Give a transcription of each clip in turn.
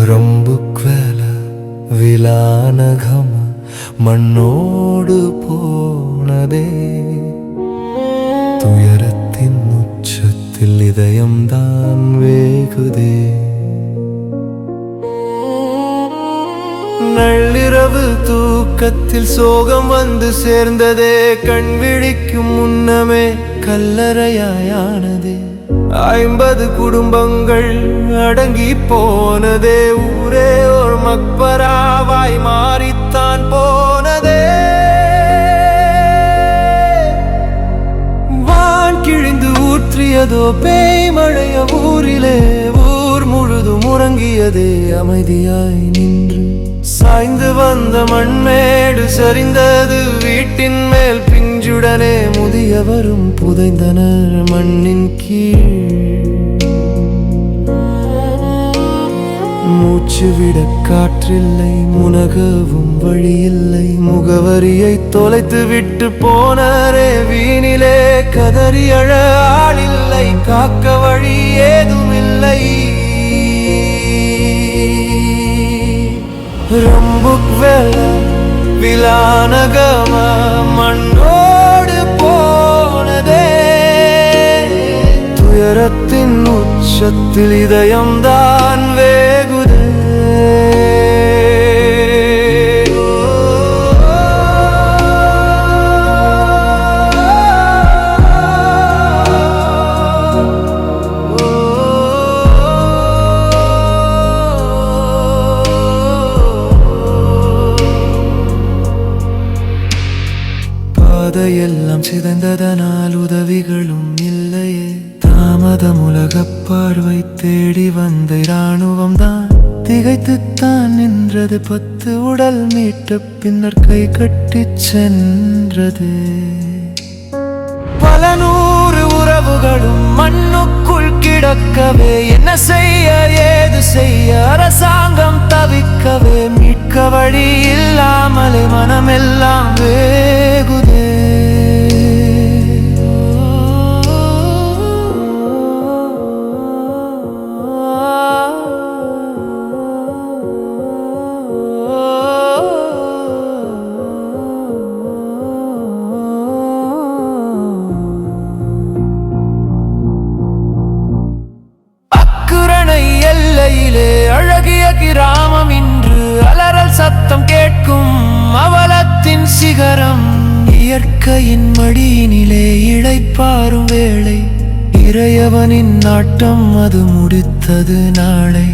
ரொம்புக்வேல விலானகம் மண்ணோடு போனதே துயரத்தின் உச்சத்தில் இதயம்தான் வேகுதே நள்ளிரவு தூக்கத்தில் சோகம் வந்து சேர்ந்ததே கண் விழிக்கும் முன்னமே கல்லறையாயானதே 50 குடும்பங்கள் அடங்கி போனதே ஊரே ஒரு மக்பராவாய் மாறித்தான் போனதே வான் கிழிந்து ஊற்றியதோ பேய் மழைய ஊரிலே ஊர் முழுதும் உறங்கியதே அமைதியாய் நின்று சாய்ந்து வந்த மண்மேடு சரிந்தது வீட்டின் மேல் பிஞ்சுடனே முதியவரும் புதைந்தனர் மண்ணின் கீழ் மூச்சு விட காற்றில்லை முனகவும் வழியில்லை முகவரியை தொலைத்து விட்டு போனரே வீணிலே கதறி அழ ஆளில்லை காக்க வழி ஏதுமில்லை ரொம்புக்வேல விலானகம் மண்ணோடு போனதே துயரத்தின் உச்சத்தில் இதயம்தான் வேகுதே பாதையெல்லாம் சிதைந்ததனால் உதவிகளும் இல்லையே தாமதம் உலகப் பார்வை தேடி வந்த இராணுவம் தான் திகைத்துத்தான் நின்றது 10 உடல் மீட்ட பின்னர் கை கட்டி சென்றது பல 100 உறவுகளும் மண்ணுக்குள் கிடக்கவே என்ன செய்ய ஏது செய்ய அரசாங்கம் தவிக்கவே மீட்க வழி இல்லாமலே மனமெல்லாம் வேகுதே அழகிய கிராமம் இன்று அலறல் சத்தம் கேட்கும் அவலத்தின் சிகரம் இயற்கையின் மடியினிலே இளைப்பாறும் வேளை இறையவனின் நாட்டம் அது முடித்தது நாளை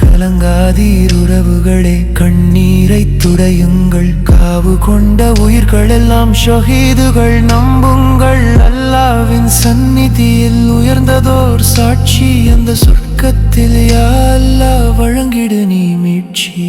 கலங்காதீர் உறவுகளே கண்ணீரை துடையுங்கள் காவு கொண்ட உயிர்கள் எல்லாம் ஷஹீதுகள் நம்புங்கள் அல்லாஹ்வின் சந்நிதியில் உயர்ந்ததோர் சாட்சி அந்த சொர்க்கத்தில் யா அல்லாஹ் வழங்கிடு நீ மீட்சி